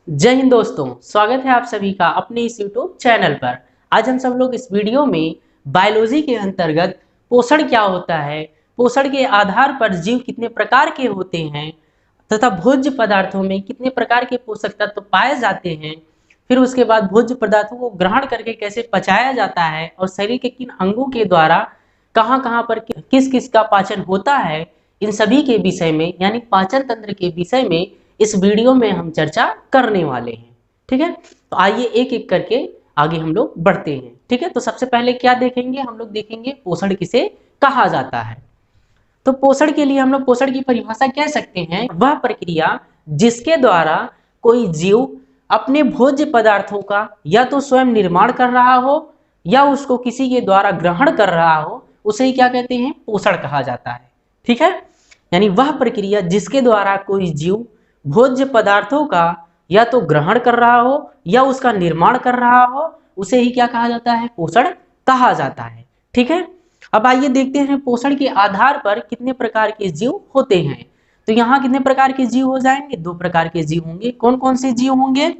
जय हिंद दोस्तों, स्वागत है आप सभी का अपने इस YouTube चैनल पर। आज हम सब लोग इस वीडियो में बायोलॉजी के अंतर्गत पोषण क्या होता है, पोषण के आधार पर जीव कितने प्रकार के होते हैं तथा भोज्य पदार्थों में कितने प्रकार के पोषक तत्व पाए जाते हैं, फिर उसके बाद भोज्य पदार्थों को ग्रहण करके कैसे पचाया जाता है और शरीर के किन अंगों के द्वारा कहाँ कहाँ पर किस किस का पाचन होता है, इन सभी के विषय में यानी पाचन तंत्र के विषय में इस वीडियो में हम चर्चा करने वाले हैं। ठीक है, तो आइए एक एक करके आगे हम लोग बढ़ते हैं। ठीक है, तो सबसे पहले क्या देखेंगे, हम लोग देखेंगे पोषण किसे कहा जाता है। तो पोषण के लिए हम लोग पोषण की परिभाषा कह सकते हैं, वह प्रक्रिया जिसके द्वारा कोई जीव अपने भोज्य पदार्थों का या तो स्वयं निर्माण कर रहा हो या उसको किसी के द्वारा ग्रहण कर रहा हो, उसे क्या कहते हैं, पोषण कहा जाता है। ठीक है, यानी वह प्रक्रिया जिसके द्वारा कोई जीव भोज्य पदार्थों का या तो ग्रहण कर रहा हो या उसका निर्माण कर रहा हो, उसे ही क्या कहा जाता है, पोषण कहा जाता है। ठीक है, अब आइए देखते हैं पोषण के आधार पर कितने प्रकार के जीव होते हैं। तो यहाँ कितने प्रकार के जीव हो जाएंगे, दो प्रकार के जीव होंगे। कौन कौन से जीव होंगे,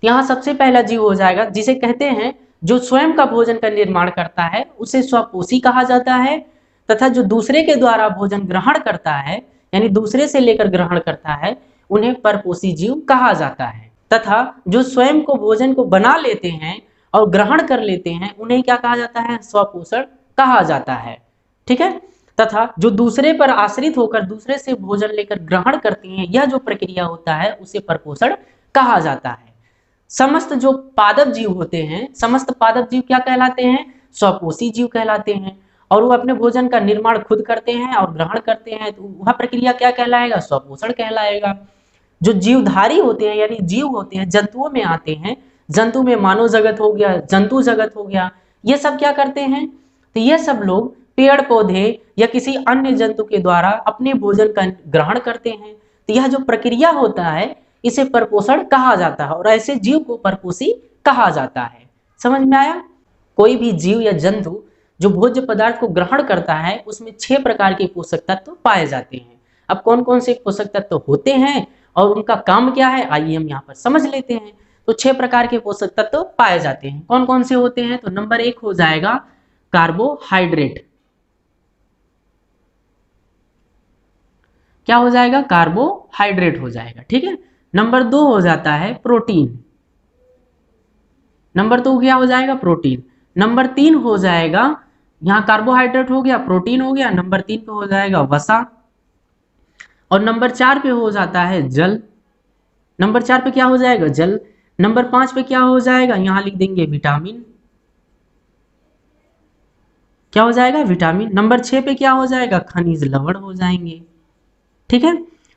यहाँ सबसे पहला जीव हो जाएगा जिसे कहते हैं जो स्वयं का भोजन का निर्माण करता है, उसे स्वपोषी कहा जाता है। तथा जो दूसरे के द्वारा भोजन ग्रहण करता है यानी दूसरे से लेकर ग्रहण करता है, उन्हें परपोषी जीव कहा जाता है। तथा जो स्वयं को भोजन को बना लेते हैं और ग्रहण कर लेते हैं, उन्हें क्या कहा जाता है, स्वपोषण कहा जाता है। ठीक है, तथा जो दूसरे पर आश्रित होकर दूसरे से भोजन लेकर ग्रहण करते हैं, यह जो प्रक्रिया होता है उसे परपोषण कहा जाता है। समस्त जो पादप जीव होते हैं, समस्त पादप जीव क्या कहलाते हैं, स्वपोषी जीव कहलाते हैं। और वो अपने भोजन का निर्माण खुद करते हैं और ग्रहण करते हैं, तो वह प्रक्रिया क्या कहलाएगा, स्वपोषण कहलाएगा। जो जीवधारी होते हैं यानी जीव होते हैं, जंतुओं में आते हैं, जंतु में मानव जगत हो गया, जंतु जगत हो गया, ये सब क्या करते हैं, तो ये सब लोग पेड़ पौधे या किसी अन्य जंतु के द्वारा अपने भोजन का ग्रहण करते हैं। तो यह जो प्रक्रिया होता है इसे परपोषण कहा जाता है और ऐसे जीव को परपोषी कहा जाता है। समझ में आया। कोई भी जीव या जंतु जो भोज्य पदार्थ को ग्रहण करता है उसमें 6 प्रकार के पोषक तत्व पाए जाते हैं। अब कौन कौन से पोषक तत्व होते हैं और उनका काम क्या है, आइए हम यहाँ पर समझ लेते हैं। तो 6 प्रकार के पोषक तत्व पाए जाते हैं। कौन कौन से होते हैं, तो नंबर 1 हो जाएगा कार्बोहाइड्रेट। क्या हो जाएगा, कार्बोहाइड्रेट हो जाएगा। ठीक है, नंबर 2 हो जाता है प्रोटीन। नंबर 2 क्या हो जाएगा, प्रोटीन। नंबर 3 हो जाएगा, यहाँ कार्बोहाइड्रेट हो गया, प्रोटीन हो गया, नंबर 3 पे हो जाएगा वसा। और नंबर 4 पे हो जाता है जल। नंबर 4 पे क्या हो जाएगा, जल। नंबर 5 पे क्या हो जाएगा, यहाँ लिख देंगे विटामिन। क्या हो जाएगा, विटामिन। नंबर 6 पे क्या हो जाएगा, खनिज लवण हो जाएंगे। ठीक है,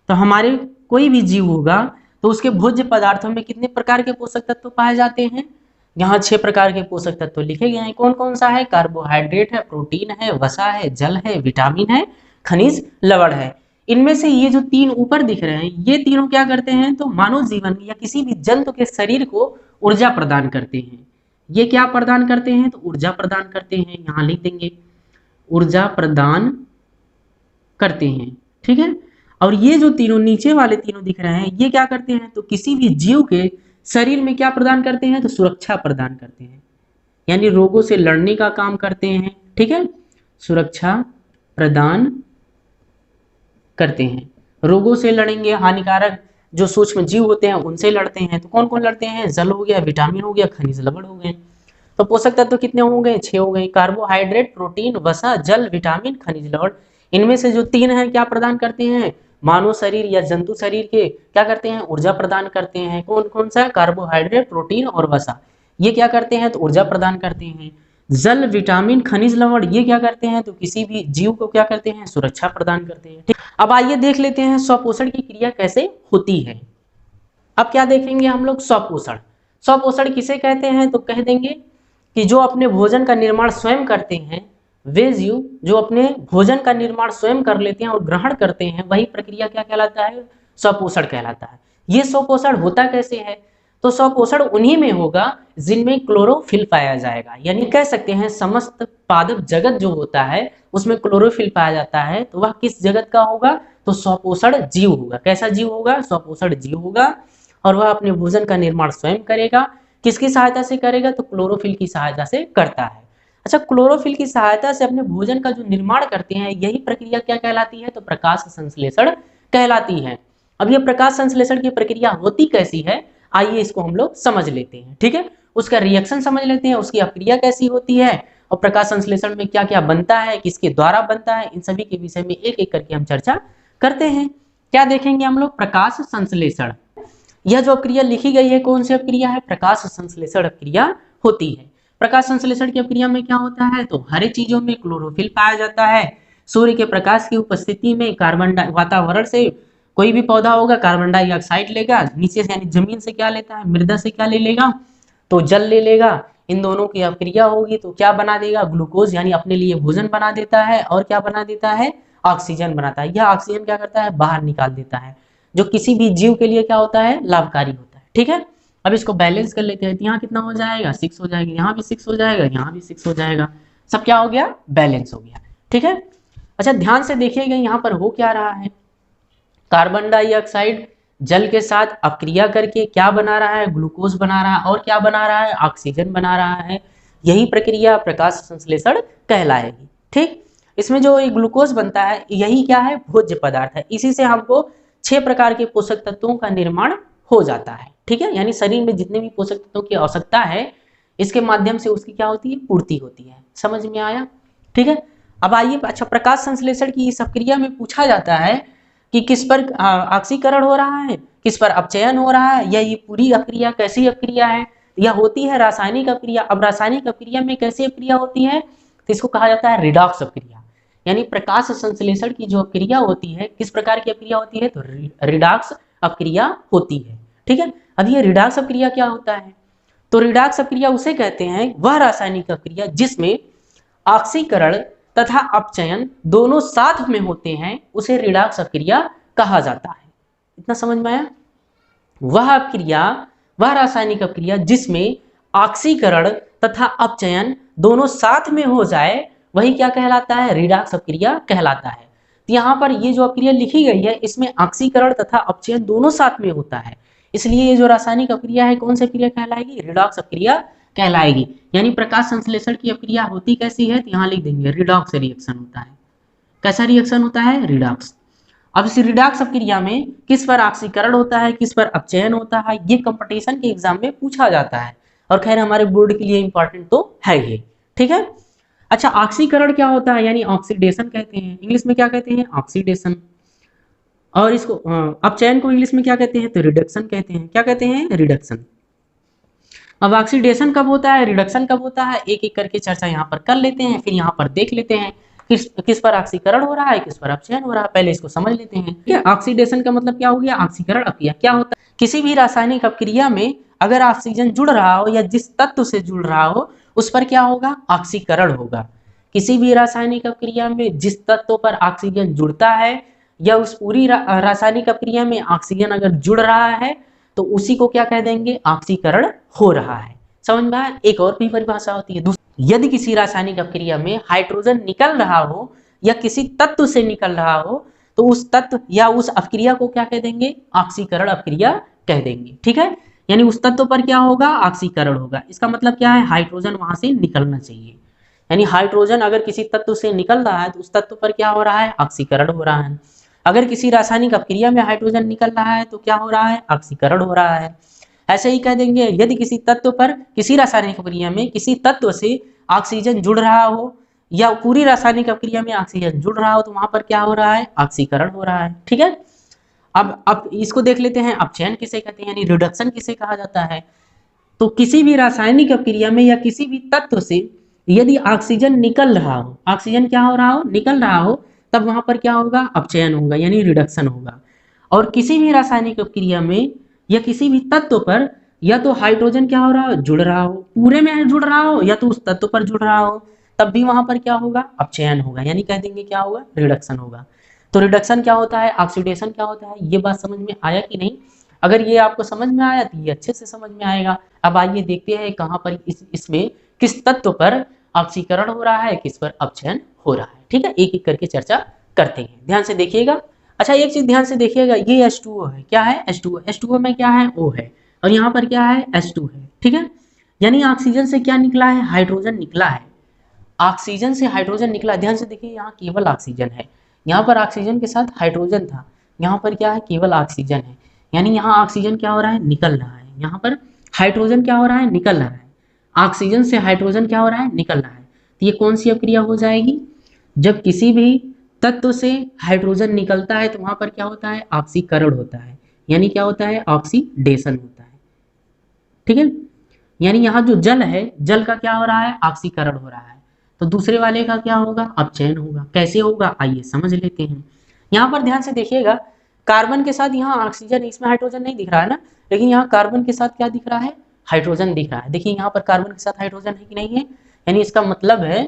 तो हमारे कोई भी जीव होगा तो उसके भोज्य पदार्थों में कितने प्रकार के पोषक तत्व पाए जाते हैं, यहाँ 6 प्रकार के पोषक तत्व लिखे गए हैं। कौन कौन सा है, कार्बोहाइड्रेट है, प्रोटीन है, वसा है, जल है, विटामिन है, खनिज लवण है। इनमें से ये जो 3 ऊपर दिख रहे हैं, ये तीनों क्या करते हैं, तो मानव जीवन या किसी भी जंतु के शरीर को ऊर्जा प्रदान करते हैं। ये क्या प्रदान करते हैं, तो ऊर्जा प्रदान करते हैं, यहाँ लिख देंगे ऊर्जा प्रदान करते हैं। ठीक है, और ये जो तीनों नीचे वाले तीनों दिख रहे हैं, ये क्या करते हैं, तो किसी भी जीव के शरीर में क्या प्रदान करते हैं, तो सुरक्षा प्रदान करते हैं, यानी रोगों से लड़ने का काम करते हैं। ठीक है, सुरक्षा प्रदान करते हैं, रोगों से लड़ेंगे, हानिकारक जो सूक्ष्म जीव होते हैं उनसे लड़ते हैं। तो कौन कौन लड़ते हैं, जल हो गया, विटामिन हो गया, खनिज लवण हो गए। तो पोषक तत्व कितने हो गए, 6 हो गए, कार्बोहाइड्रेट, प्रोटीन, वसा, जल, विटामिन, खनिज लवण। इनमें से जो 3 हैं क्या प्रदान करते हैं, मानव शरीर या जंतु शरीर के क्या करते हैं, ऊर्जा प्रदान करते हैं। कौन कौन सा, कार्बोहाइड्रेट, प्रोटीन और वसा, ये क्या करते हैं, तो ऊर्जा प्रदान करते हैं। जल, विटामिन, खनिज लवण, ये क्या करते हैं, तो किसी भी जीव को क्या करते हैं, सुरक्षा प्रदान करते हैं। ठीक, अब आइए देख लेते हैं स्वपोषण की क्रिया कैसे होती है। अब क्या देखेंगे हम लोग, स्वपोषण। स्वपोषण किसे कहते हैं, तो कह देंगे कि जो अपने भोजन का निर्माण स्वयं करते हैं, वे जीव जो अपने भोजन का निर्माण स्वयं कर लेते हैं और ग्रहण करते हैं, वही प्रक्रिया क्या कहलाता है, स्वपोषण कहलाता है। ये स्वपोषण होता कैसे है, तो स्वपोषण उन्हीं में होगा जिनमें क्लोरोफिल पाया जाएगा, यानी कह सकते हैं समस्त पादप जगत जो होता है उसमें क्लोरोफिल पाया जाता है। तो वह किस जगत का होगा, तो स्वपोषण जीव होगा। कैसा जीव होगा? स्वपोषण जीव होगा, और वह अपने भोजन का निर्माण स्वयं करेगा। किसकी सहायता से करेगा? तो क्लोरोफिल की सहायता से करता है। अच्छा, क्लोरोफिल की सहायता से अपने भोजन का जो निर्माण करते हैं, यही प्रक्रिया क्या कहलाती है? तो प्रकाश संश्लेषण कहलाती है। अब ये प्रकाश संश्लेषण की प्रक्रिया होती कैसी है, आइए इसको हम लोग समझ लेते हैं। ठीक है, उसका रिएक्शन समझ लेते हैं, उसकी अक्रिया कैसी होती है, और प्रकाश संश्लेषण में क्या क्या बनता है, किसके द्वारा बनता है, इन सभी के विषय में एक एक करके हम चर्चा करते हैं। क्या देखेंगे हम लोग? प्रकाश संश्लेषण। यह जो अक्रिया लिखी गई है, कौन सी अक्रिया है? प्रकाश संश्लेषण अक्रिया होती है। प्रकाश संश्लेषण की अक्रिया में क्या होता है? तो हरे चीजों में क्लोरोफिल पाया जाता है। सूर्य के प्रकाश की उपस्थिति में वातावरण से कोई भी पौधा होगा कार्बन डाइऑक्साइड लेगा, नीचे से यानी जमीन से क्या लेता है? मृदा से क्या ले लेगा? तो जल ले लेगा। इन दोनों की अक्रिया होगी तो क्या बना देगा? ग्लूकोज, यानी अपने लिए भोजन बना देता है। और क्या बना देता है? ऑक्सीजन बनाता है। यह ऑक्सीजन क्या करता है? बाहर निकाल देता है, जो किसी भी जीव के लिए क्या होता है? लाभकारी होता है। ठीक है, अब इसको बैलेंस कर लेते हैं। यहाँ कितना हो जाएगा? 6 हो जाएगा, यहाँ भी 6 हो जाएगा, यहाँ भी 6 हो जाएगा। सब क्या हो गया? बैलेंस हो गया। ठीक है, अच्छा ध्यान से देखिएगा यहाँ पर हो क्या रहा है। कार्बन डाइऑक्साइड जल के साथ अक्रिया करके क्या बना रहा है? ग्लूकोज बना रहा है। और क्या बना रहा है? ऑक्सीजन बना रहा है। यही प्रक्रिया प्रकाश संश्लेषण कहलाएगी। ठीक, इसमें जो ये ग्लूकोज बनता है, यही क्या है? भोज्य पदार्थ है। इसी से हमको 6 प्रकार के पोषक तत्वों का निर्माण हो जाता है। ठीक है, यानी शरीर में जितने भी पोषक तत्वों की आवश्यकता है, इसके माध्यम से उसकी क्या होती है? पूर्ति होती है। समझ में आया? ठीक है, अब आइए, अच्छा प्रकाश संश्लेषण की इस प्रक्रिया में पूछा जाता है कि किस पर ऑक्सीकरण हो रहा है, किस पर अपचयन हो रहा है, या ये पूरी अक्रिया कैसी अक्रिया है? यह होती है रासायनिक अक्रिया। अब रासायनिक अक्रिया में कैसी अक्रिया होती है? तो इसको कहा जाता है रिडॉक्स अक्रिया। यानी प्रकाश संश्लेषण की जो अक्रिया होती है, किस प्रकार की अक्रिया होती है? तो रिडॉक्स अक्रिया होती है। ठीक है, अब ये रिडॉक्स अक्रिया क्या होता है? तो रिडॉक्स अक्रिया उसे कहते हैं वह रासायनिक अक्रिया जिसमें ऑक्सीकरण तथा अपचयन दोनों साथ में होते हैं, उसे रिडॉक्स अक्रिया कहा जाता है। इतना समझ में आया? वह अक्रिया, वह रासायनिक अक्रिया जिसमें ऑक्सीकरण तथा अपचयन दोनों साथ में हो जाए, वही क्या कहलाता है? रिडॉक्स अक्रिया कहलाता है। तो यहाँ पर ये जो अक्रिया लिखी गई है, इसमें ऑक्सीकरण तथा अपचयन दोनों साथ में होता है, इसलिए ये जो रासायनिक अक्रिया है, कौन सी अक्रिया कहलाएगी? रिडॉक्स अक्रिया कहलाएगी। यानी प्रकाश संश्लेषण की अक्रिया होती कैसी है? तो यहाँ लिख देंगे रिडॉक्स रिएक्शन होता है। कैसा रिएक्शन होता है? रिडॉक्स। अब इस रिडॉक्स अक्रिया में किस पर ऑक्सीकरण होता है, किस पर अपचयन होता है, ये कंपटीशन के एग्जाम में पूछा जाता है, और खैर हमारे बोर्ड के लिए इंपॉर्टेंट तो है ये। ठीक है, अच्छा ऑक्सीकरण क्या होता है? यानी ऑक्सीडेशन कहते हैं, इंग्लिश में क्या कहते हैं? ऑक्सीडेशन। और इसको अपचयन को इंग्लिश में क्या कहते हैं? तो रिडक्शन कहते हैं। क्या कहते हैं? रिडक्शन। अब ऑक्सीडेशन कब होता है, रिडक्शन कब होता है, एक एक करके चर्चा यहाँ पर कर लेते हैं, फिर यहाँ पर देख लेते हैं किस पर ऑक्सीकरण हो रहा है, किस पर अपचयन हो रहा है। पहले इसको समझ लेते हैं। ठीक है, ऑक्सीडेशन का मतलब क्या हो गया? ऑक्सीकरण अक्रिया क्या होता है? किसी भी रासायनिक अक्रिया में अगर ऑक्सीजन जुड़ रहा हो या जिस तत्व से जुड़ रहा हो, उस पर क्या होगा? ऑक्सीकरण होगा। किसी भी रासायनिक अक्रिया में जिस तत्व पर ऑक्सीजन जुड़ता है, या उस पूरी रासायनिक अक्रिया में ऑक्सीजन अगर जुड़ रहा है, तो उसी को क्या कह देंगे? ऑक्सीकरण हो रहा है। समझ में आया? एक और भी परिभाषा होती है, यदि किसी रासायनिक अक्रिया में हाइड्रोजन निकल रहा हो या किसी तत्व से निकल रहा हो, तो उस तत्व या उस अक्रिया को क्या कह देंगे? ऑक्सीकरण अक्रिया कह देंगे। ठीक है, यानी उस तत्व पर क्या होगा? ऑक्सीकरण होगा। इसका मतलब क्या है? हाइड्रोजन वहां से निकलना चाहिए। यानी हाइड्रोजन अगर किसी तत्व से निकल रहा है, तो उस तत्व पर क्या हो रहा है? ऑक्सीकरण हो रहा है। अगर किसी रासायनिक अक्रिया में हाइड्रोजन निकल रहा है, तो क्या हो रहा है? ऑक्सीकरण हो रहा है। ऐसे ही कह देंगे, यदि किसी तत्व पर, किसी रासायनिक अक्रिया में किसी तत्व से ऑक्सीजन जुड़ रहा हो या पूरी रासायनिक अक्रिया में ऑक्सीजन जुड़ रहा हो, तो वहां पर क्या हो रहा है? ऑक्सीकरण हो रहा है। ठीक है, अब इसको देख लेते हैं, अपचयन किसे कहते हैं, यानी रिडक्शन किसे कहा जाता है? तो किसी भी रासायनिक अक्रिया में या किसी भी तत्व से यदि ऑक्सीजन निकल रहा हो, ऑक्सीजन क्या हो रहा हो? निकल रहा हो, तब वहां पर क्या होगा? अपचयन होगा, यानी रिडक्शन होगा। और किसी भी रासायनिक अक्रिया में या किसी भी तत्व पर या तो हाइड्रोजन क्या हो रहा हो? जुड़ रहा हो, पूरे में जुड़ रहा हो, या तो उस तत्व पर जुड़ रहा हो, तब भी वहां पर क्या होगा? अपचयन होगा, यानी कह देंगे क्या होगा? रिडक्शन होगा। तो रिडक्शन क्या होता है, ऑक्सीडेशन क्या होता है, ये बात समझ में आया कि नहीं? अगर ये आपको समझ में आया तो ये अच्छे से समझ में आएगा। अब आइए देखते हैं कहाँ पर इसमें किस तत्व पर ऑक्सीकरण हो रहा है, किस पर अपचयन हो रहा है। ठीक है, एक एक करके चर्चा करते हैं, ध्यान से देखिएगा। अच्छा एक चीज ध्यान से देखिएगा, ये H2O है, क्या है H2O, H2O में क्या है O है, और यहाँ पर क्या है H2 है, ठीक है। यानी ऑक्सीजन से क्या निकला है, हाइड्रोजन निकला है, ऑक्सीजन से हाइड्रोजन निकला। ध्यान से देखिए यहाँ केवल ऑक्सीजन है, यहाँ पर ऑक्सीजन के साथ हाइड्रोजन था, यहाँ पर क्या है केवल ऑक्सीजन है, यानी यहाँ ऑक्सीजन क्या हो रहा है निकल रहा है, यहाँ पर हाइड्रोजन क्या हो रहा है निकल रहा है, ऑक्सीजन से हाइड्रोजन क्या हो रहा है निकल रहा है। तो ये कौन सी अभिक्रिया हो जाएगी, जब किसी भी तत्व से हाइड्रोजन निकलता है तो वहां पर क्या होता है ऑक्सीकरण होता है, यानी क्या होता है ऑक्सीडेशन होता है, ठीक है। यानी यहाँ जो जल है, जल का क्या हो रहा है ऑक्सीकरण हो रहा है, तो दूसरे वाले का क्या होगा अपचयन होगा। कैसे होगा आइए समझ लेते हैं। यहाँ पर ध्यान से देखिएगा, कार्बन के साथ यहाँ ऑक्सीजन, इसमें हाइड्रोजन नहीं दिख रहा है ना, लेकिन यहाँ कार्बन के साथ क्या दिख रहा है हाइड्रोजन दिख रहा है। देखिए यहाँ पर कार्बन के साथ हाइड्रोजन है कि नहीं है, यानी इसका मतलब है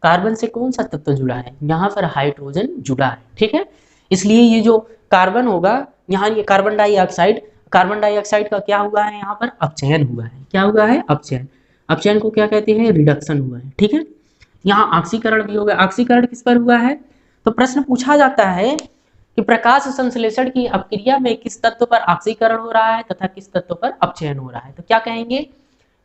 कार्बन से कौन सा तत्व जुड़ा है, यहाँ पर हाइड्रोजन जुड़ा है, ठीक है। इसलिए ये जो कार्बन होगा, यहाँ ये कार्बन डाइऑक्साइड, कार्बन डाइऑक्साइड का क्या हुआ है यहाँ पर अपचयन हुआ है, क्या हुआ है अपचयन, अपचयन को क्या कहते हैं रिडक्शन हुआ है, ठीक है। यहाँ ऑक्सीकरण भी होगा, ऑक्सीकरण किस पर हुआ है, तो प्रश्न पूछा जाता है कि प्रकाश संश्लेषण की अपक्रिया में किस तत्व पर ऑक्सीकरण हो रहा है तथा किस तत्व पर अपचयन हो रहा है। तो क्या कहेंगे,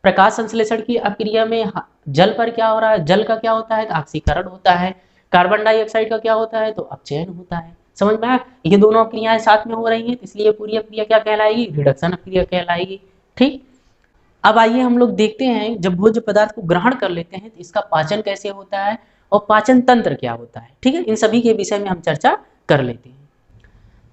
प्रकाश संश्लेषण की अपक्रिया में जल पर क्या हो रहा है, जल का क्या होता है तो ऑक्सीकरण होता है, कार्बन डाइऑक्साइड का क्या होता है तो अपचयन होता है। समझ में आया, ये दोनों अपक्रियाएं साथ में हो रही हैं, इसलिए पूरी अपक्रिया क्या कहलाएगी रिडक्शन अपक्रिया कहलाएगी, ठीक। अब आइए हम लोग देखते हैं, जब भोज्य पदार्थ को ग्रहण कर लेते हैं तो इसका पाचन कैसे होता है और पाचन तंत्र क्या होता है, ठीक है। इन सभी के विषय में हम चर्चा कर लेते हैं।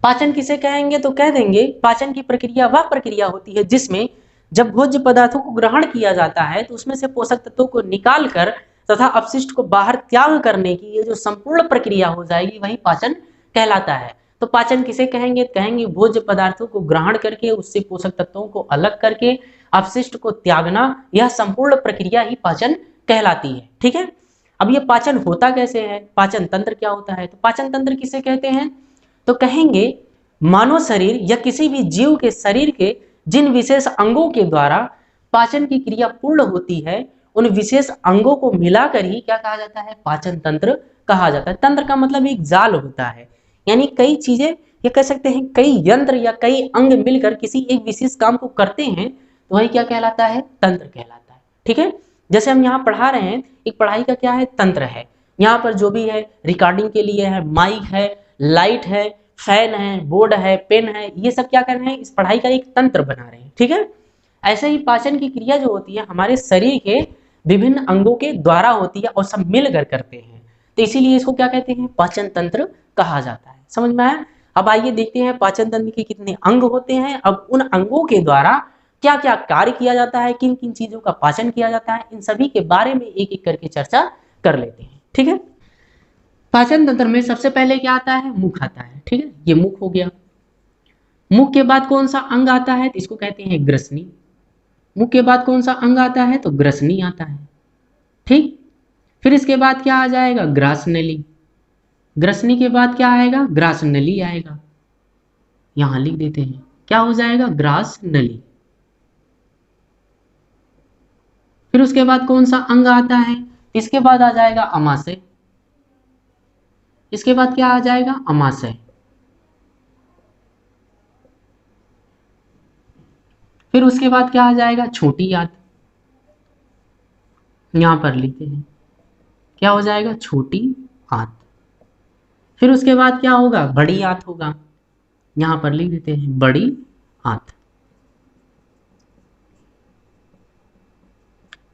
पाचन किसे कहेंगे, तो कह देंगे पाचन की प्रक्रिया वह प्रक्रिया होती है जिसमें जब भोज्य पदार्थों को ग्रहण किया जाता है तो उसमें से पोषक तत्वों को निकाल कर तथा अपशिष्ट को बाहर त्याग करने की ये जो संपूर्ण प्रक्रिया हो जाएगी वही पाचन कहलाता है। तो पाचन किसे कहेंगे, कहेंगे भोज्य पदार्थों को ग्रहण करके उससे पोषक तत्वों को अलग करके अपशिष्ट को त्यागना, यह संपूर्ण प्रक्रिया ही पाचन कहलाती है, ठीक है। अब ये पाचन होता कैसे है, पाचन तंत्र क्या होता है, तो पाचन तंत्र किसे कहते हैं, तो कहेंगे मानव शरीर या किसी भी जीव के शरीर के जिन विशेष अंगों के द्वारा पाचन की क्रिया पूर्ण होती है उन विशेष अंगों को मिलाकर ही क्या कहा जाता है पाचन तंत्र कहा जाता है। तंत्र का मतलब एक जाल होता है, यानी कई चीजें या कह सकते हैं कई यंत्र या कई अंग मिलकर किसी एक विशेष काम को करते हैं तो वही क्या कहलाता है तंत्र कहलाता है, ठीक है। जैसे हम यहाँ पढ़ा रहे हैं, एक पढ़ाई का क्या है तंत्र है, यहाँ पर जो भी है रिकॉर्डिंग के लिए है, माइक है, लाइट है, फैन है, बोर्ड है, पेन है, ये सब क्या कर रहे हैं इस पढ़ाई का एक तंत्र बना रहे हैं, ठीक है। ऐसे ही पाचन की क्रिया जो होती है हमारे शरीर के विभिन्न अंगों के द्वारा होती है और सब मिलकर करते हैं, तो इसीलिए इसको क्या कहते हैं पाचन तंत्र कहा जाता है। समझ में आया। अब आइए देखते हैं पाचन तंत्र के कितने अंग होते हैं, अब उन अंगों के द्वारा क्या क्या कार्य किया जाता है, किन किन चीजों का पाचन किया जाता है, इन सभी के बारे में एक एक करके चर्चा कर लेते हैं, ठीक है। पाचन तंत्र में सबसे पहले क्या आता है मुख आता है, ठीक है, ये मुख हो गया। मुख के बाद कौन सा अंग आता है तो इसको कहते हैं ग्रसनी। मुख के बाद कौन सा अंग आता है तो ग्रसनी आता है, ठीक। फिर इसके बाद क्या आ जाएगा ग्रासनली। ग्रसनी के बाद क्या आएगा ग्रासनली आएगा, यहां लिख देते हैं क्या हो जाएगा ग्रासनली। फिर उसके बाद कौन सा अंग आता है, इसके बाद आ जाएगा अमाशय। इसके बाद क्या आ जाएगा अमाशय। फिर उसके बाद क्या आ जाएगा छोटी आंत, यहां पर लिखते हैं क्या हो जाएगा छोटी आंत। फिर उसके बाद क्या होगा बड़ी आंत होगा, यहां पर लिख देते हैं बड़ी आंत,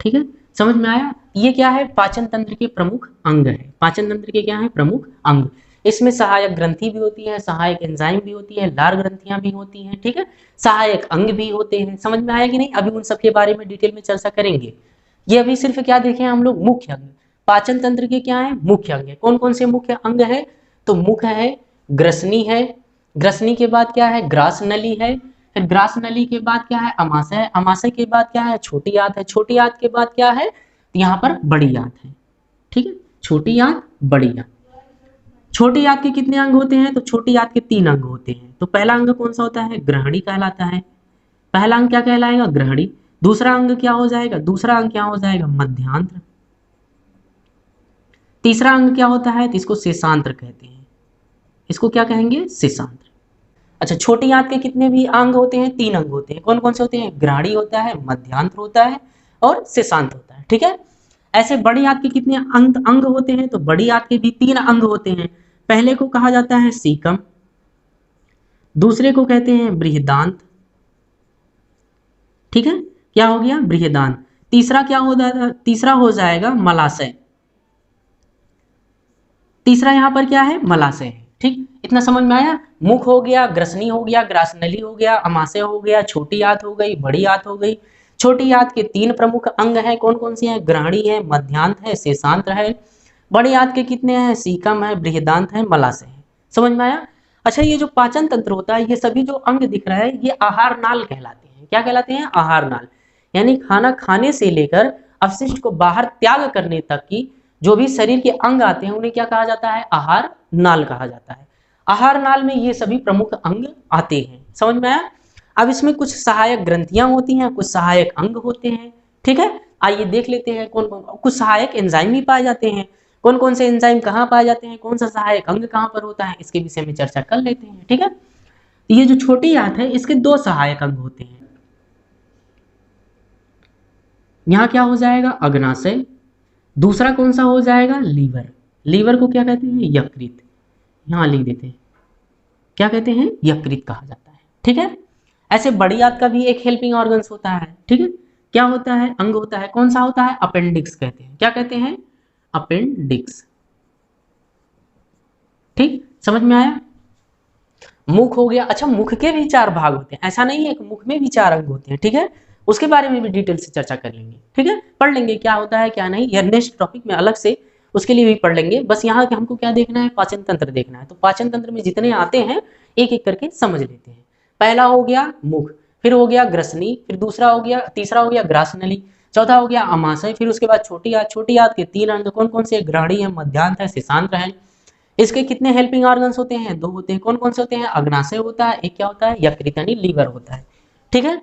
ठीक है। समझ में आया। ये क्या है पाचन तंत्र के प्रमुख अंग है। पाचन तंत्र के क्या है प्रमुख अंग। इसमें सहायक ग्रंथि भी होती है, सहायक एंजाइम भी होती है, लार ग्रंथियां भी होती हैं, ठीक है, सहायक अंग भी होते हैं। समझ में आया कि नहीं, अभी उन सब के बारे में डिटेल में चर्चा करेंगे। ये अभी सिर्फ क्या देखे हम लोग मुख्य अंग। पाचन तंत्र के क्या है मुख्य अंग है। कौन कौन से मुख्य अंग है, तो मुख है, ग्रसनी है, ग्रसनी के बाद क्या है ग्रास नली है, फिर ग्रास नली के बाद क्या है अमाशय है, अमाशय के बाद क्या है छोटी आंत है, छोटी आंत के बाद क्या है यहाँ पर बड़ी आंत है, ठीक है, छोटी आंत बड़ी आंत। छोटी आंत के कितने अंग होते हैं, तो छोटी आंत के 3 अंग होते हैं। तो पहला अंग कौन सा होता है ग्रहणी कहलाता है, पहला अंग क्या कहलाएगा ग्रहणी। दूसरा अंग क्या हो जाएगा, दूसरा अंग क्या हो जाएगा मध्यांत्र। तीसरा अंग क्या होता है, तो इसको शेषांत्र कहते हैं, इसको क्या कहेंगे, शेषांत्र। अच्छा, छोटी आंत के कितने भी अंग होते हैं, 3 अंग होते हैं। कौन कौन से होते हैं, ग्राणी होता है, मध्यांत्र होता है और शेषांत होता है। ठीक है, ऐसे बड़ी आंत के कितने अंग होते हैं, तो बड़ी आंत के भी 3 अंग होते हैं। पहले को कहा जाता है सीकम, दूसरे को कहते हैं बृहदांत। ठीक है, क्या हो गया, बृहदांत। तीसरा क्या हो जाएगा, तीसरा हो जाएगा मलाशय। तीसरा यहां पर क्या है, मलाशय है। ठीक, इतना समझ में आया। मुख हो गया, ग्रसनी हो गया, ग्रासनली हो गया, अमाशय हो गया, छोटी आंत हो गई, बड़ी आंत हो गई। छोटी आंत के 3 प्रमुख अंग हैं, कौन कौन से हैं, ग्राणी है, मध्यांत है, शेषांत्र है। बड़ी आंत के कितने हैं, सीकम है, बृहदांत है, मलाशय है। समझ में आया। अच्छा, ये जो पाचन तंत्र होता है, ये सभी जो अंग दिख रहा है, ये आहार नाल कहलाते हैं। क्या कहलाते हैं, आहार नाल। यानी खाना खाने से लेकर अपशिष्ट को बाहर त्याग करने तक की जो भी शरीर के अंग आते हैं, उन्हें क्या कहा जाता है, आहार नाल कहा जाता है। आहार नाल में ये सभी प्रमुख अंग आते हैं। समझ में आया। अब इसमें कुछ सहायक ग्रंथियां होती हैं, कुछ सहायक अंग होते हैं। ठीक है, आइए देख लेते हैं कौन कौन। कुछ सहायक एंजाइम भी पाए जाते हैं। कौन कौन से एंजाइम कहाँ पाए जाते हैं, कौन सा सहायक अंग कहाँ पर होता है, इसके विषय में चर्चा कर लेते हैं। ठीक है, तो ये जो छोटी आंत है, इसके 2 सहायक अंग होते हैं। यहाँ क्या हो जाएगा, अग्नाशय। दूसरा कौन सा हो जाएगा, लीवर। लीवर को क्या कहते हैं, यकृत। यहां लिख देते हैं, क्या कहते हैं, यकृत कहा जाता है। ठीक है, ऐसे बड़ी आंत का भी एक हेल्पिंग ऑर्गन्स होता है। ठीक है, क्या होता है, अंग होता है। कौन सा होता है, अपेंडिक्स कहते हैं। क्या कहते हैं, अपेंडिक्स। ठीक, समझ में आया। मुख हो गया। अच्छा, मुख के भी 4 भाग होते हैं, ऐसा नहीं है कि मुख में भी 4 अंग होते हैं। ठीक है, उसके बारे में भी डिटेल से चर्चा कर लेंगे। ठीक है, पढ़ लेंगे क्या होता है क्या नहीं, या नेक्स्ट टॉपिक में अलग से उसके लिए भी पढ़ लेंगे। बस यहाँ हमको क्या देखना है, पाचन तंत्र देखना है। तो पाचन तंत्र में जितने आते हैं एक एक करके समझ लेते हैं। पहला हो गया मुख, फिर हो गया ग्रसनी, फिर दूसरा हो गया, तीसरा हो गया ग्रासनली, चौथा हो गया अमाशय, फिर उसके बाद छोटी आंत। छोटी आंत के 3 अंग कौन कौन से, ग्राणी है, मध्यांत है, शेषांत्र है। इसके कितने हेल्पिंग ऑर्गन्स होते हैं, 2 होते हैं। कौन कौन से होते हैं, अग्नाशय होता है, एक क्या होता है, यकृत यानी लीवर होता है। ठीक है,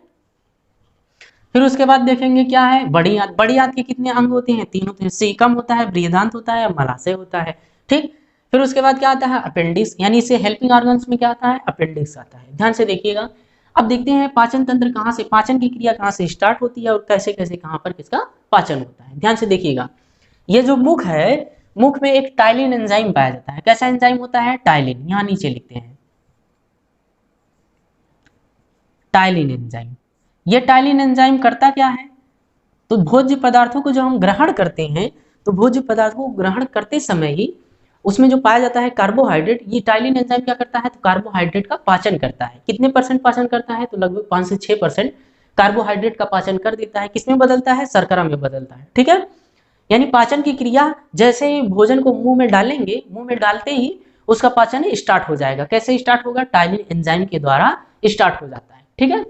फिर उसके बाद देखेंगे क्या है, बड़ी आंत। बड़ी आंत के कितने अंग होते हैं, 3 होते हैं। सीकम होता है, बृहदांत होता है, मलाशय होता है। ठीक, फिर उसके बाद क्या आता है, अपेंडिक्स। यानी इसे हेल्पिंग ऑर्गन्स में क्या आता है, अपेंडिक्स आता है। ध्यान से देखिएगा। अब देखते हैं पाचन तंत्र कहाँ से, पाचन की क्रिया कहाँ से स्टार्ट होती है और कैसे कैसे कहाँ पर किसका पाचन होता है। ध्यान से देखिएगा। ये जो मुख है, मुख में एक टाइलिन एंजाइम पाया जाता है। कैसा एंजाइम होता है, टाइलिन। यहां नीचे लिखते हैं, टाइलिन एंजाइम। ये टाइलिन एंजाइम करता क्या है, तो भोज्य पदार्थों को जो हम ग्रहण करते हैं, तो भोज्य पदार्थों को ग्रहण करते समय ही उसमें जो पाया जाता है कार्बोहाइड्रेट, ये टाइलिन एंजाइम क्या करता है, तो कार्बोहाइड्रेट का पाचन करता है। कितने % पाचन करता है, तो लगभग 5 से 6% कार्बोहाइड्रेट का पाचन कर देता है। किसमें बदलता है, शर्करा में बदलता है। ठीक है, यानी पाचन की क्रिया जैसे ही भोजन को मुंह में डालेंगे, मुंह में डालते ही उसका पाचन स्टार्ट हो जाएगा। कैसे स्टार्ट होगा, टाइलिन एंजाइम के द्वारा स्टार्ट हो जाता है। ठीक है,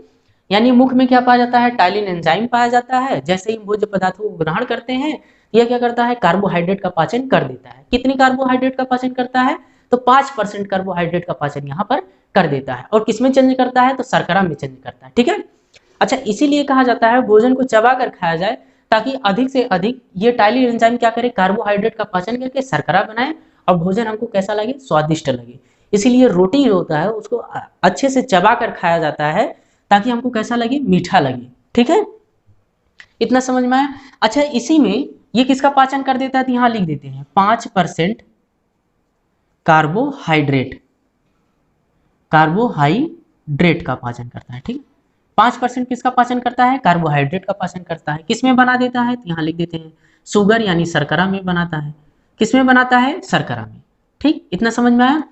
यानी मुख में क्या पाया जाता है, टाइलिन एंजाइम पाया जाता है। जैसे ही भोज्य पदार्थों को ग्रहण करते हैं, यह क्या करता है, कार्बोहाइड्रेट का पाचन कर देता है। कितनी कार्बोहाइड्रेट का पाचन करता है, तो 5% कार्बोहाइड्रेट का पाचन यहाँ पर कर देता है। और किसमें चेंज करता है, तो शर्करा में चेंज करता है। ठीक है, अच्छा, इसीलिए कहा जाता है भोजन को चबा कर खाया जाए, ताकि अधिक से अधिक ये टाइलिन एंजाइम क्या करे, कार्बोहाइड्रेट का पाचन करके शर्करा बनाए और भोजन हमको कैसा लगे, स्वादिष्ट लगे। इसीलिए रोटी जो होता है उसको अच्छे से चबा कर खाया जाता है, ताकि हमको कैसा लगे, मीठा लगे। ठीक है, इतना समझ में आया। अच्छा, इसी में ये किसका पाचन कर देता है, तो यहां लिख देते हैं 5% कार्बोहाइड्रेट, कार्बोहाइड्रेट का पाचन करता है। ठीक है, 5% किसका पाचन करता है, कार्बोहाइड्रेट का पाचन करता है। किसमें बना देता है, तो यहाँ लिख देते हैं शुगर यानी शर्करा में बनाता है। किसमें बनाता है, शर्करा में। ठीक, इतना समझ में आया।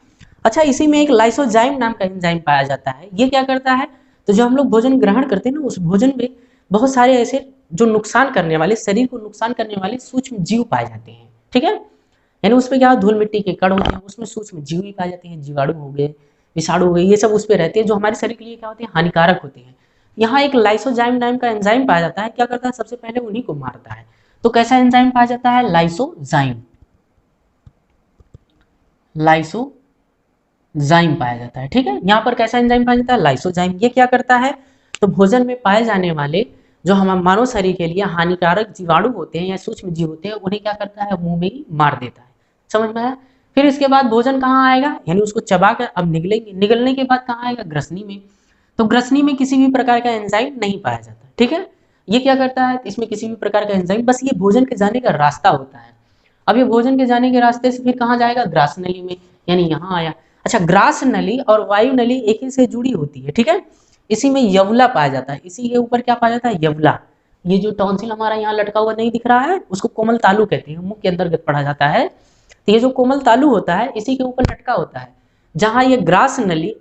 अच्छा, इसी में एक लाइसोजाइम नाम का एंजाइम पाया जाता है। ये क्या करता है, तो जो हम लोग भोजन ग्रहण करते हैं ना, उस भोजन में बहुत सारे ऐसे जो नुकसान करने वाले, शरीर को नुकसान करने वाले सूक्ष्म जीव पाए जाते हैं। ठीक है, यानी उसमें क्या, धूल मिट्टी के कण होते हैं, उसमें सूक्ष्म जीव भी पाए जाते हैं। जीवाणु हो गए, विषाणु हो गए, ये सब उस पर रहते हैं, जो हमारे शरीर के लिए क्या होते हैं, हानिकारक होते हैं। यहाँ एक लाइसोजाइम नाम का एंजाइम पाया जाता है। क्या करता है, सबसे पहले उन्हीं को मारता है। तो कैसा एंजाइम पाया जाता है, लाइसोजाइम, लाइसोजाइम पाया जाता है। ठीक है, यहाँ पर कैसा एंजाइम पाया जाता है, लाइसोजाइम। ये क्या करता है, तो भोजन में पाए जाने वाले जो हम मानव शरीर के लिए हानिकारक जीवाणु होते हैं या सूक्ष्म जीव होते हैं, उन्हें क्या करता है, मुंह में ही मार देता है। समझ में आया। फिर इसके बाद भोजन कहाँ आएगा, यानी उसको चबा कर अब निगलेंगे, निगलने के बाद कहाँ आएगा, ग्रसनी में। तो ग्रसनी में किसी भी प्रकार का एंजाइम नहीं पाया जाता, ठीक है। ये क्या करता है, इसमें किसी भी प्रकार का एंजाइम, बस ये भोजन के जाने का रास्ता होता है। अब ये भोजन के जाने के रास्ते से फिर कहाँ जाएगा, ग्रास नली में, यानी यहाँ आया। अच्छा, ग्रास नली और वायु नली एक ही से जुड़ी होती है, ठीक है। इसी में यवला पाया जाता है, इसी के ऊपर क्या पाया जाता है, यवला। ये जो टॉन्सिल हमारा यहाँ लटका हुआ नहीं दिख रहा है, उसको कोमल तालु कहते हैं, मुख के अंतर्गत पढ़ा जाता है। तो ये जो कोमल तालु होता है इसी के ऊपर लटका होता है, जहां ये ग्रास नली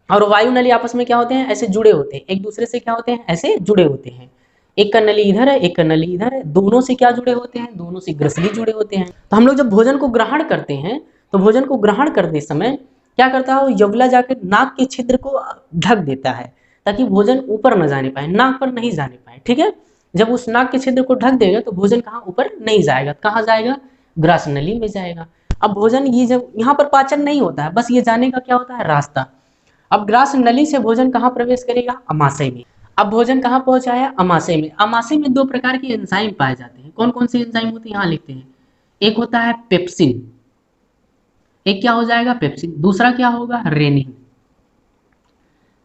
और वायु नली आपस में क्या होते हैं, ऐसे जुड़े होते हैं, एक दूसरे से क्या होते हैं, ऐसे जुड़े होते हैं। एक का नली इधर है, एक का नली इधर है, दोनों से क्या जुड़े होते हैं, दोनों से ग्रसली जुड़े होते हैं। तो हम लोग जब भोजन को ग्रहण करते हैं तो भोजन को ग्रहण करते समय क्या करता है, यवला जाकर नाक के छिद्र को ढक देता है, ताकि भोजन ऊपर न जाने पाए, नाक पर नहीं जाने पाए, ठीक है। जब उस नाक के छिद्र को ढक देगा तो भोजन कहाँ ऊपर नहीं जाएगा, कहाँ जाएगा, ग्रास नली में जाएगा। अब भोजन ये जब यहाँ पर पाचन नहीं होता है, बस ये जाने का क्या होता है, रास्ता। अब ग्रास नली से भोजन कहाँ प्रवेश करेगा, अमाशय में। अब भोजन कहाँ पहुंचा है, अमाशय में। अमाशय में दो प्रकार के एंजाइम पाए जाते हैं, कौन कौन से एंजाइम होते हैं, यहाँ लिखते हैं। एक होता है पेप्सिन, एक क्या हो जाएगा, पेप्सिन, दूसरा क्या होगा, रेनिन।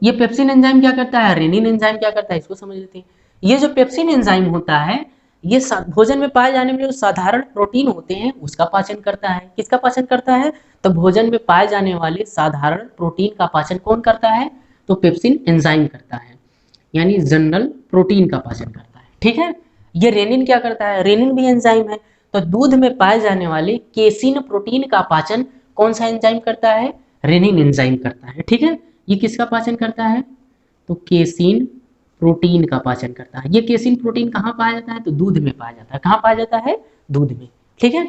ये पेप्सिन एंजाइम क्या करता है, रेनिन एंजाइम क्या करता है, इसको समझ लेते हैं। ये जो पेप्सिन एंजाइम होता है, ये भोजन में पाए जाने वाले जो साधारण प्रोटीन होते हैं उसका पाचन करता है। किसका पाचन करता है, तो भोजन में पाए जाने वाले साधारण प्रोटीन का पाचन कौन करता है, तो पेप्सिन एंजाइम करता है, यानी जनरल प्रोटीन का पाचन करता है, ठीक है। ये रेनिन क्या करता है, रेनिन भी एंजाइम है। तो दूध में पाए जाने वाले केसिन प्रोटीन का पाचन कौन सा एंजाइम करता है, रेनिन एंजाइम करता है, ठीक है। ये किसका पाचन करता है, तो केसिन प्रोटीन का पाचन करता है। ये केसिन प्रोटीन कहाँ पाया जाता है, तो दूध में पाया जाता है, कहाँ पाया जाता है, दूध में, ठीक है।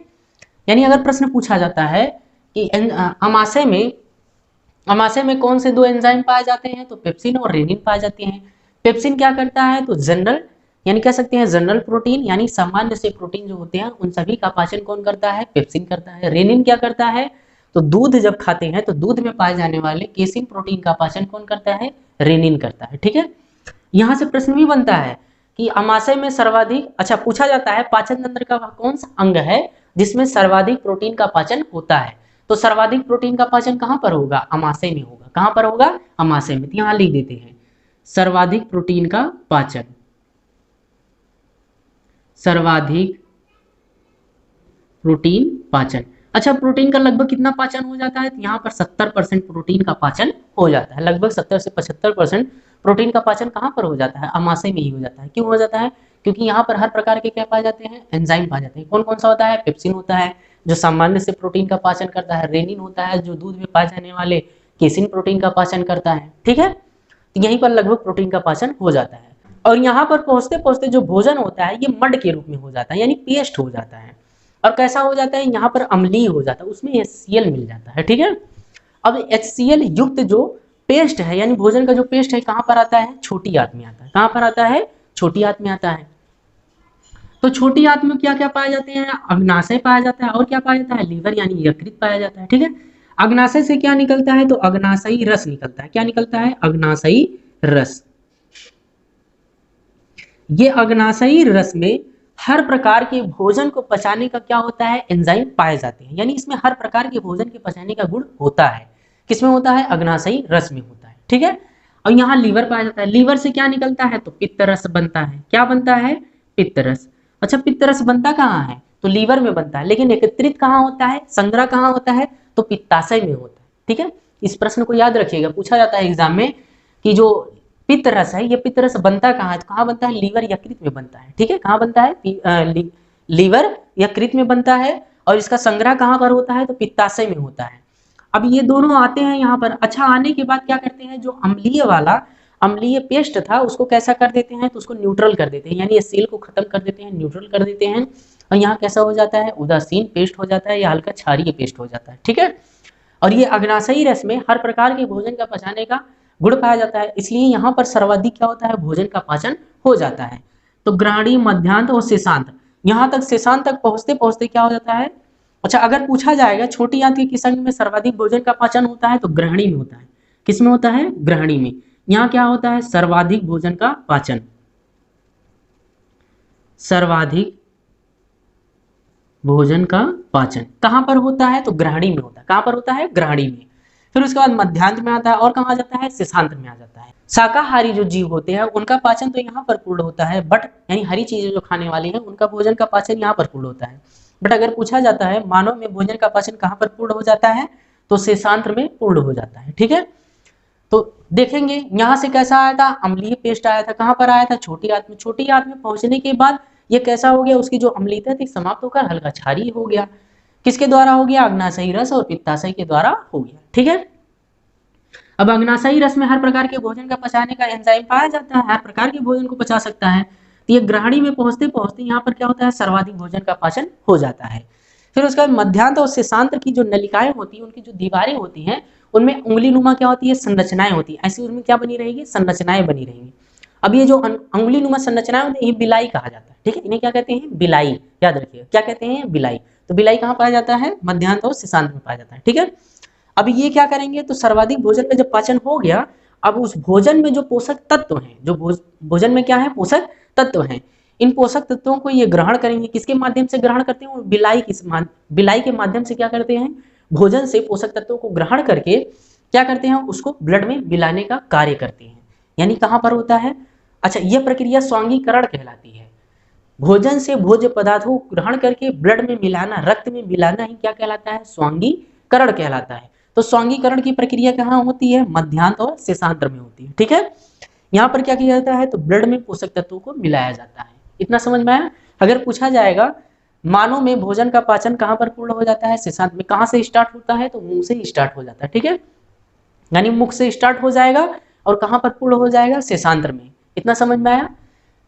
यानी अगर प्रश्न पूछा जाता है कि अमाशय में कौन से दो एंजाइम पाए जाते हैं, तो पेप्सिन और रेनिन पाए जाते हैं। पेप्सिन क्या करता है, तो जनरल, यानी कह सकते हैं जनरल प्रोटीन, यानी सामान्य से प्रोटीन जो होते हैं उन सभी का पाचन कौन करता है, पेप्सिन करता है। रेनिन क्या करता है, तो दूध जब खाते हैं तो दूध में पाए जाने वाले केसिन प्रोटीन का पाचन कौन करता है, रेनिन करता है, ठीक है। यहाँ से प्रश्न भी बनता है कि अमाशय में सर्वाधिक, अच्छा पूछा जाता है पाचन तंत्र का वह कौन सा अंग है जिसमें सर्वाधिक प्रोटीन का पाचन होता है, तो सर्वाधिक प्रोटीन का पाचन कहाँ पर होगा, अमाशय में होगा। कहाँ पर होगा, अमाशय में। यहाँ लिख देते हैं सर्वाधिक प्रोटीन का पाचन, सर्वाधिक प्रोटीन पाचन। अच्छा, प्रोटीन का लगभग कितना पाचन हो जाता है, तो यहाँ पर 70% प्रोटीन का पाचन हो जाता है। लगभग 70 से 75% प्रोटीन का पाचन कहाँ पर हो जाता है, अमाशय में ही हो जाता है। क्यों हो जाता है, क्योंकि यहाँ पर हर प्रकार के क्या पाए जाते हैं, एंजाइम पाए जाते हैं। कौन कौन सा होता है, पेप्सिन होता है जो सामान्य से प्रोटीन का पाचन करता है, रेनिन होता है जो दूध में पाए जाने वाले केसिन प्रोटीन का पाचन करता है, ठीक है। तो यहीं पर लगभग प्रोटीन का पाचन हो जाता है। और यहाँ पर पहुंचते पहुंचते जो भोजन होता है ये मड के रूप में हो जाता है, यानी पेस्ट हो जाता है। और कैसा हो जाता है, यहाँ पर अम्लीय हो जाता है, उसमें HCl मिल जाता है, ठीक है। अब HCl युक्त जो पेस्ट है, यानी भोजन का जो पेस्ट है कहाँ पर आता है, छोटी आंत में आता है। कहाँ पर आता है, छोटी आंत में आता है। तो छोटी आंत में क्या क्या पाए जाते हैं, अग्नाशय पाया जाता है, और क्या पाया जाता है, लीवर यानी यकृत पाया जाता है, ठीक है। अग्नाशय से क्या निकलता है, तो अग्नाशयी रस निकलता है। क्या निकलता है, अग्नाशयी रस। ये अग्नाशयी रस में हर प्रकार के भोजन को पचाने का क्या होता है, एंजाइम पाए जाते हैं, यानी इसमें हर प्रकार के भोजन के पचाने का गुण होता है। किसमें होता है, अग्नाशयी रस में होता है, ठीक है। और यहाँ लीवर पाया जाता है। लीवर से क्या निकलता है, तो पित्त रस बनता है। क्या बनता है, पित्त रस। अच्छा, पित्त रस बनता कहाँ है, तो लीवर में बनता है, लेकिन एकत्रित कहाँ होता है, संग्रह कहाँ होता है, तो पित्ताशय में होता है, ठीक है। इस प्रश्न को याद रखिएगा, पूछा जाता है एग्जाम में कि जो पित्त रस है, ये पित्त रस बनता कहाँ है, कहाँ बनता है, लीवर यकृत में बनता है, ठीक है। कहाँ बनता है, लीवर यकृत में बनता है। और इसका संग्रह कहाँ पर होता है, तो पित्ताशय में होता है। अब ये दोनों आते हैं यहाँ पर। अच्छा, आने के बाद क्या करते हैं, जो अम्लीय वाला अम्लीय पेस्ट था उसको कैसा कर देते हैं, तो उसको न्यूट्रल कर देते हैं, यानी HCl को खत्म कर देते हैं, न्यूट्रल कर देते हैं। और यहाँ कैसा हो जाता है, उदासीन पेस्ट हो जाता है या हल्का क्षारीय पेस्ट हो जाता है, ठीक है। और ये अग्नाशयी रस में हर प्रकार के भोजन का पचाने का गुण पाया जाता है, इसलिए यहाँ पर सर्वाधिक क्या होता है, भोजन का पाचन हो जाता है। तो ग्राणी, मध्यांत और शेषांत, यहाँ तक शेषांत तक पहुंचते पहुंचते क्या हो जाता है। अच्छा, अगर पूछा जाएगा छोटी आंत के किस अंग में सर्वाधिक भोजन का पाचन होता है, तो ग्रहणी में होता है। किस में होता है, ग्रहणी में। यहाँ क्या होता है, सर्वाधिक भोजन का पाचन, सर्वाधिक भोजन का पाचन कहाँ पर होता है, तो ग्रहणी में होता है। कहाँ पर होता है, ग्रहणी में। फिर उसके बाद मध्यांत में आता है और कहाँ आ जाता है, शेषांत्र में आ जाता है। शाकाहारी जो जीव होते हैं उनका पाचन तो यहाँ पर पूर्ण होता है, बट यानी हरी चीजें जो खाने वाली हैं उनका भोजन का पाचन यहाँ पर पूर्ण होता है। बट अगर पूछा जाता है मानव में भोजन का पाचन कहाँ पर पूर्ण हो जाता है, तो शेषांत्र में पूर्ण हो जाता है। ठीक है, तो देखेंगे यहाँ से कैसा आया था, अम्लीय पेस्ट आया था। कहाँ पर आया था, छोटी आंत में। छोटी आंत में पहुंचने के बाद ये कैसा हो गया, उसकी जो अम्लीयता थी समाप्त होकर हल्का क्षारीय हो गया। किसके द्वारा हो गया, अग्नाशयी रस और पित्ताशय के द्वारा हो गया। ठीक है, अब अग्नाशयी रस में हर प्रकार के भोजन का पचाने का एंजाइम पाया जाता है, हर प्रकार के भोजन को पचा सकता है। तो ये ग्रहणी में पहुंचते पहुंचते यहाँ पर क्या होता है, सर्वाधिक भोजन का पाचन हो जाता है। फिर उसके बाद मध्यांत और शेषांत्र की जो नलिकाएं होती हैं, उनकी जो दीवारें होती हैं, उनमें उंगली नुमा क्या होती है, संरचनाएं होती है। ऐसी उनमें क्या बनी रहेगी, संरचनाएं बनी रहेंगी। अब ये जो उंगली नुमा संरचनाएं होती है, ये बिलाई कहा जाता है। ठीक है, इन्हें क्या कहते हैं, बिलाई। याद रखिए क्या कहते हैं, बिलाई। तो बिलाई कहाँ पाया जाता है, मध्यांत और शेषांत्र में पाया जाता है। ठीक है, अब ये क्या करेंगे, तो सर्वाधिक भोजन में जब पाचन हो गया, अब उस भोजन में जो पोषक तत्व हैं, जो भोजन में क्या है, पोषक तत्व हैं, इन पोषक तत्वों को ये ग्रहण करेंगे। किसके माध्यम से ग्रहण करते हैं, बिलाई के माध्यम से क्या करते हैं, भोजन से पोषक तत्वों को ग्रहण करके क्या करते हैं, उसको ब्लड में मिलाने का कार्य करते हैं। यानी कहाँ पर होता है, अच्छा, यह प्रक्रिया स्वांगीकरण कहलाती है। भोजन से भोज्य पदार्थों को ग्रहण करके ब्लड में मिलाना, रक्त में मिलाना ही क्या कहलाता है, स्वांगीकरण कहलाता है। तो स्वांगीकरण की प्रक्रिया कहाँ होती है, मध्यांत और शेषांत्र में होती है। ठीक है, यहाँ पर क्या किया जाता है, तो ब्लड में पोषक तत्वों को मिलाया जाता है। इतना समझ में आया। अगर पूछा जाएगा मानव में भोजन का पाचन कहाँ पर पूर्ण हो जाता है, शेषांत्र में। कहाँ से स्टार्ट होता है, तो मुंह से स्टार्ट हो जाता है। ठीक है, यानी मुख से स्टार्ट हो जाएगा और कहाँ पर पूर्ण हो जाएगा, शेषांत्र में। इतना समझ में आया।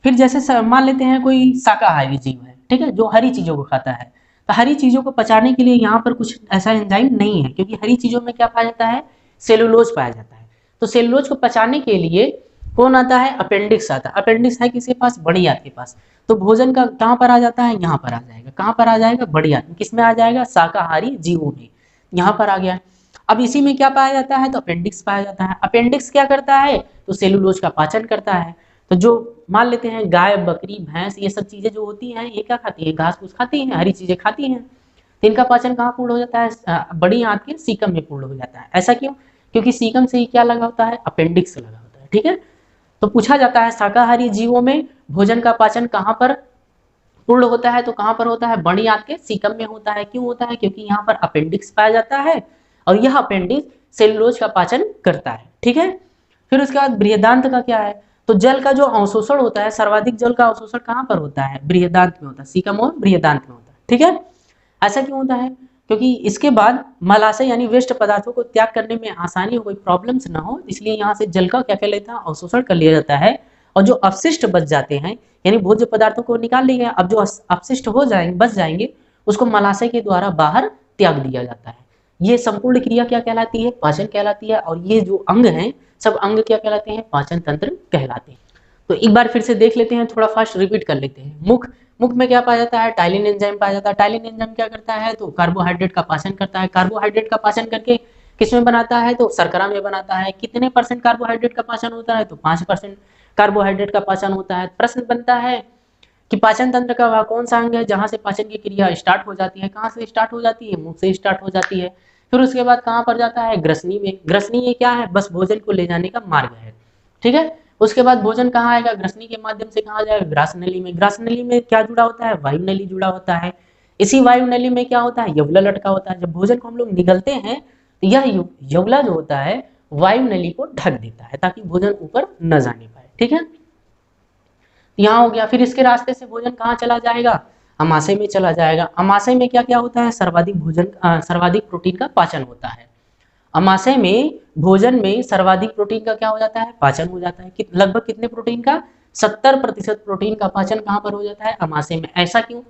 फिर जैसे मान लेते हैं कोई शाकाहारी जीव है, ठीक है, जो हरी चीजों को खाता है, तो हरी चीजों को पचाने के लिए यहाँ पर कुछ ऐसा एंजाइम नहीं है, क्योंकि हरी चीजों में क्या पाया जाता है, सेलुलोज पाया जाता है। तो सेलुलोज को पचाने के लिए कौन आता है, अपेंडिक्स आता है। अपेंडिक्स है किसके पास, बड़ी आंत के पास। तो भोजन का कहाँ पर आ जाता है, यहाँ पर आ जाएगा। कहाँ पर आ जाएगा, बड़ी आंत में। किसमें आ जाएगा, शाकाहारी जीवों में, यहाँ पर आ गया। अब इसी में क्या पाया जाता है, तो अपेंडिक्स पाया जाता है। अपेंडिक्स क्या करता है, तो सेलुलोज का पाचन करता है। तो जो मान लेते हैं गाय, बकरी, भैंस, ये सब चीजें जो होती हैं, ये क्या खाती है, घास फूस खाती हैं, हरी चीजें खाती हैं। तो इनका पाचन कहाँ पूर्ण हो जाता है, बड़ी आंत के सीकम में पूर्ण हो जाता है। ऐसा क्यों, क्योंकि सीकम से ही क्या लगा होता है, अपेंडिक्स लगा होता है। ठीक है, तो पूछा जाता है शाकाहारी जीवों में भोजन का पाचन कहाँ पर पूर्ण होता है, तो कहाँ पर होता है, बड़ी आंत के सीकम में होता है। क्यों होता है, क्योंकि यहाँ पर अपेंडिक्स पाया जाता है और यह अपेंडिक्स सेलुलोज का पाचन करता है। ठीक है, फिर उसके बाद बृहदांत का क्या है, तो जल का जो अवशोषण होता है, सर्वाधिक जल का अवशोषण कहाँ पर होता है, बृहदांत में होता है। सीकम और बृहदांत में होता है। ठीक है, ऐसा क्यों होता है, क्योंकि इसके बाद मलाशय यानी वेस्ट पदार्थों को त्याग करने में आसानी हो, कोई प्रॉब्लम्स ना हो, इसलिए यहाँ से जल का क्या कर लेता है, अवशोषण कर लिया जाता है। और जो अपशिष्ट बच जाते हैं, यानी भोज्य पदार्थों को निकाल लिया, अब जो अपशिष्ट हो जाएंगे, बच जाएंगे, उसको मलाशय के द्वारा बाहर त्याग दिया जाता है। ये संपूर्ण क्रिया क्या कहलाती है, पाचन कहलाती है। और ये जो अंग हैं, सब अंग क्या कहलाते हैं, पाचन तंत्र कहलाते हैं। तो एक बार फिर से देख लेते हैं, थोड़ा फास्ट रिपीट कर लेते हैं। मुख में क्या पाया जाता है, टाइलिन एंजाइम पाया जाता है। टाइलिन एंजाइम क्या करता है, तो कार्बोहाइड्रेट का पाचन करता है। कार्बोहाइड्रेट का पाचन करके किसमें बनाता है, तो शर्करा में बनाता है। कितने % कार्बोहाइड्रेट का पाचन होता है, तो 5% कार्बोहाइड्रेट का पाचन होता है। प्रश्न बनता है कि पाचन तंत्र का वह कौन सा अंग है जहां से पाचन की क्रिया स्टार्ट हो जाती है। कहाँ से स्टार्ट हो जाती है, मुख से स्टार्ट हो जाती है। फिर उसके बाद कहाँ पर जाता है, ग्रसनी में। ग्रसनी ये क्या है, बस भोजन को ले जाने का मार्ग है। ठीक है, उसके बाद भोजन कहाँ आएगा, ग्रसनी के माध्यम से कहाँ जाएगा, ग्रास नली में। ग्रास नली में क्या जुड़ा होता है, वायु नली जुड़ा होता है। इसी वायु नली में क्या होता है, यवला लटका होता है। जब भोजन को हम लोग निगलते हैं, तो यह यवला जो होता है वायु नली को ढक देता है, ताकि भोजन ऊपर न जाने पाए। ठीक है, यहाँ हो गया। फिर इसके रास्ते से भोजन कहाँ चला जाएगा, अमाशय में चला जाएगा। अमाशय में क्या क्या होता है, सर्वाधिक प्रोटीन का पाचन होता है। अमाशय में भोजन में सर्वाधिक प्रोटीन का क्या हो जाता है, पाचन हो जाता है। लगभग कितने प्रोटीन का, 70% प्रोटीन का पाचन कहाँ पर हो जाता है, अमाशय में। ऐसा क्यों,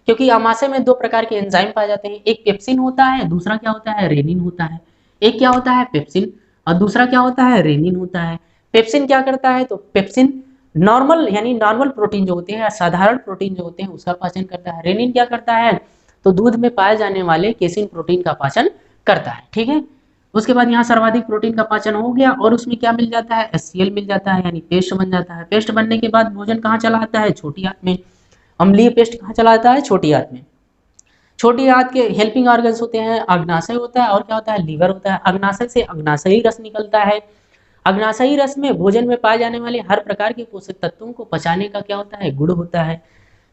क्योंकि अमाशय में 2 प्रकार के एंजाइम पाए जाते हैं। एक पेप्सिन होता है, दूसरा क्या होता है, रेनिन होता है। एक क्या होता है, पेप्सिन, और दूसरा क्या होता है, रेनिन होता है। पेप्सिन क्या करता है, तो पेप्सिन नॉर्मल यानी नॉर्मल प्रोटीन जो होते हैं, साधारण प्रोटीन जो होते हैं, उसका पाचन करता है। रेनिन क्या करता है, तो दूध में पाए जाने वाले केसिन प्रोटीन का पाचन करता है। ठीक है, उसके बाद यहाँ सर्वाधिक प्रोटीन का पाचन हो गया और उसमें क्या मिल जाता है, HCl मिल जाता है, यानी पेस्ट बन जाता है। पेस्ट बनने के बाद भोजन कहाँ चला आता है, छोटी आंत में। अम्लीय पेस्ट कहाँ चला आता है, छोटी आंत में। छोटी आंत के हेल्पिंग ऑर्गन्स होते हैं, अग्नाशय होता है और क्या होता है, लीवर होता है। अग्नाशय से अग्नाशयी रस निकलता है। अग्नाशयी रस में भोजन में पाए जाने वाले हर प्रकार के पोषक तत्वों को पचाने का क्या होता है, गुण होता है।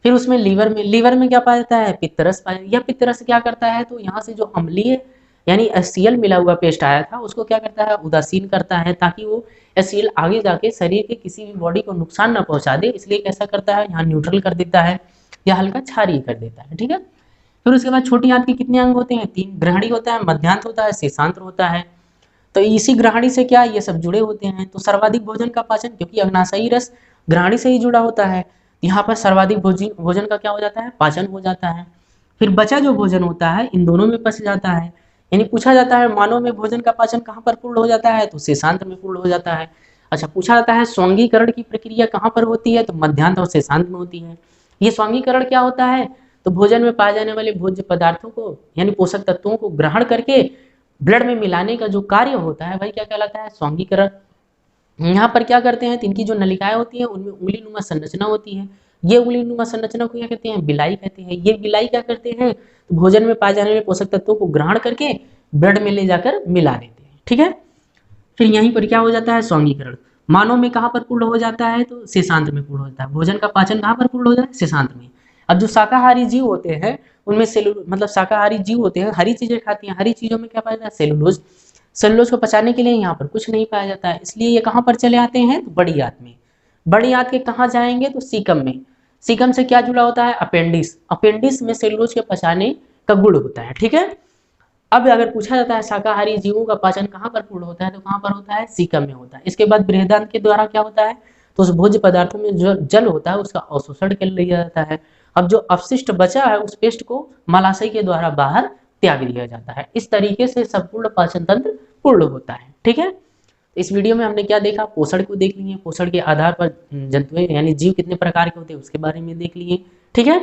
फिर उसमें लीवर में क्या पाया जाता है, पित्तरस पाया। यह पित्तरस क्या करता है, तो यहाँ से जो अम्लीय यानी HCl मिला हुआ पेस्ट आया था उसको क्या करता है, उदासीन करता है, ताकि वो HCl आगे जाके शरीर के किसी भी बॉडी को नुकसान न पहुंचा दे, इसलिए कैसा करता है, यहाँ न्यूट्रल कर देता है या हल्का क्षारीय कर देता है। ठीक है। फिर उसके बाद छोटी आंत के कितने अंग होते हैं, 3। ग्रहणी होता है, मध्यांत होता है, शेषांत्र होता है। तो इसी ग्रहणी से क्या ये सब जुड़े होते हैं। तो सर्वाधिक भोजन का पाचन, क्योंकि अग्नाशयी रस ग्रहणी से ही जुड़ा होता है, यहाँ पर सर्वाधिक भोजन का क्या हो जाता है, पाचन हो जाता है। फिर बचा जो भोजन होता है इन दोनों में पच जाता है। यानी पूछा जाता है मानव में भोजन का पाचन कहाँ पर पूर्ण हो जाता है, तो शेषांत्र में पूर्ण हो जाता है। अच्छा, पूछा जाता है स्वांगीकरण की प्रक्रिया कहाँ पर होती है, तो मध्यांत और शेषांत्र में होती है। ये स्वांगीकरण क्या होता है, तो भोजन में पाए जाने वाले भोज्य पदार्थों को यानी पोषक तत्वों को ग्रहण करके ब्लड में मिलाने का जो कार्य होता है वही क्या कहलाता है, स्वांगीकरण। यहाँ पर क्या करते हैं, इनकी जो नलिकाएं होती हैं उनमें उंगली नुमा संरचना होती है। ये उंगली नुमा संरचना को क्या कहते हैं, बिलाई कहते हैं। ये बिलाई क्या करते हैं, तो भोजन में पाए जाने वाले पोषक तत्वों को ग्रहण करके ब्लड में ले जाकर मिला देते हैं। ठीक है। फिर यहीं पर क्या हो जाता है, स्वांगीकरण। मानव में कहाँ पर पूर्ण हो जाता है, तो शेषांत्र में पूर्ण हो जाता है। भोजन का पाचन कहाँ पर पूर्ण हो जाता है, शेषांत्र में। अब जो शाकाहारी जीव होते हैं उनमें मतलब शाकाहारी जीव होते हैं, हरी चीजें खाती हैं। हरी चीजों में क्या पाया जाता है, सेलुलोज। सेलुलोज को पचाने के लिए यहाँ पर कुछ नहीं पाया जाता है, इसलिए ये कहाँ पर चले आते हैं, तो बड़ी आंत में। बड़ी आंत के कहाँ जाएंगे, तो सीकम में। सीकम से क्या जुड़ा होता है, अपेंडिस। अपेंडिस में सेलुलोज के पचाने का गुण होता है। ठीक है। अब अगर पूछा जाता है शाकाहारी जीवों का पाचन कहाँ पर पूर्ण होता है, तो कहाँ पर होता है, सीकम में होता है। इसके बाद बृहदान्त्र के द्वारा क्या होता है, तो उस भोज्य पदार्थों में जो जल होता है उसका अवशोषण कर लिया जाता है। अब जो अपशिष्ट बचा है उस पेस्ट को मलाशय के द्वारा बाहर त्याग दिया जाता है। इस तरीके से संपूर्ण पाचन तंत्र पूर्ण होता है। ठीक है। इस वीडियो में हमने क्या देखा, पोषण को देख लिए। पोषण के आधार पर जंतु यानी जीव कितने प्रकार के होते हैं उसके बारे में देख लिए। ठीक है।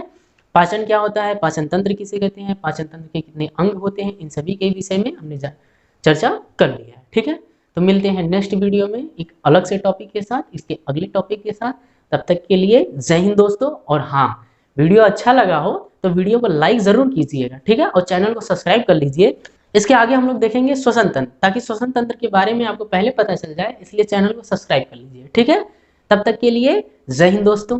पाचन क्या होता है, पाचन तंत्र किसे कहते हैं, पाचन तंत्र के कितने अंग होते हैं, इन सभी के विषय में हमने चर्चा कर लिया है। ठीक है। तो मिलते हैं नेक्स्ट वीडियो में एक अलग से टॉपिक के साथ, इसके अगले टॉपिक के साथ। तब तक के लिए जय हिंद दोस्तों। और हाँ, वीडियो अच्छा लगा हो तो वीडियो को लाइक जरूर कीजिएगा। ठीक है। और चैनल को सब्सक्राइब कर लीजिए। इसके आगे हम लोग देखेंगे श्वसन तंत्र, ताकि श्वसन तंत्र के बारे में आपको पहले पता चल जाए, इसलिए चैनल को सब्सक्राइब कर लीजिए। ठीक है। तब तक के लिए जय हिंद दोस्तों।